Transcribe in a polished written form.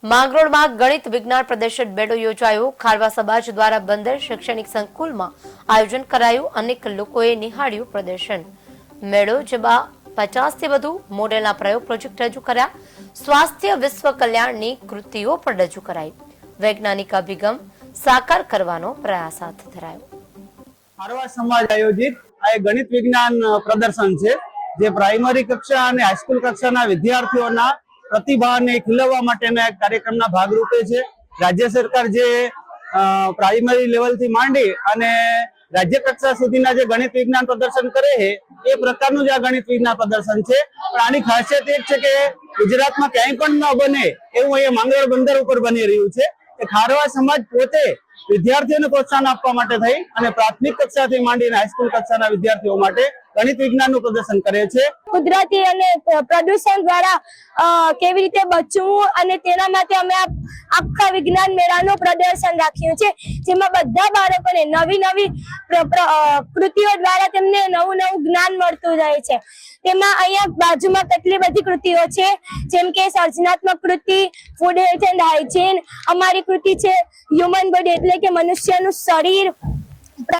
માંગરોળમાં ગણિત વિજ્ઞાન પ્રદર્શન મેળો યોજાયો। ખારવા સમાજ દ્વારા બંદર શૈક્ષણિક સંકુલમાં આયોજન કરાયું। અનેક લોકોએ નિહાળ્યું પ્રદર્શન। મેળો જેમાં 50 થી વધુ મોડેલના પ્રયોગ પ્રોજેક્ટ રજૂ કર્યા। સ્વાસ્થ્ય વિશ્વ કલ્યાણની કૃતિઓ પણ રજૂ કરાઈ। વૈજ્ઞાનિક અભિગમ સાકાર કરવાનો પ્રયાસ હાથ ધરાયો। ખારવા સમાજ આયોજિત આ ગણિત વિજ્ઞાન પ્રદર્શન છે, જે પ્રાઇમરી કક્ષા અને હાઈસ્કૂલ કક્ષાના વિદ્યાર્થીઓના પ્રતિભાને ખીલવવા માટેના એક કાર્યક્રમના ભાગરૂપે છે। રાજ્ય સરકાર જે પ્રાઇમરી લેવલથી માંડી અને રાજ્ય કક્ષા સુધીના જે ગણિત વિજ્ઞાન પ્રદર્શન કરે છે એ પ્રકારનું જ આ ગણિત વિજ્ઞાન પ્રદર્શન છે। પણ આની ખાસિયત એ છે કે ગુજરાતમાં ક્યાંય પણ ન બને એવું અહીંયા માંગરોળ બંદર ઉપર બની રહ્યું છે। ખારવા સમાજ પોતે વિદ્યાર્થીઓને પ્રોત્સાહન આપવા માટે થઈ અને પ્રાથમિક કક્ષાથી માંડીને હાઈસ્કૂલ કક્ષાના વિદ્યાર્થીઓ માટે ગણિત વિજ્ઞાનનું પ્રદર્શન કરે છે। કુદરતી અને પ્રદૂષણ દ્વારા કેવી રીતે બચવું અને તેના માટે અમે આખા વિજ્ઞાન મેળાનું પ્રદર્શન રાખ્યું છે, જેમાં બધા બાળકોને નવી નવી કૃતિઓ દ્વારા તેમને નવું નવું જ્ઞાન મળતું રહે છે। તેમાં અહીંયા બાજુમાં કેટલી બધી કૃતિઓ છે, જેમ કે સર્જનાત્મક કૃતિ, ફૂડ હેલ્થ એન્ડ હાઇજીન, અમારી કૃતિ છે હ્યુમન બોડી એટલે કે મનુષ્યનું શરીર,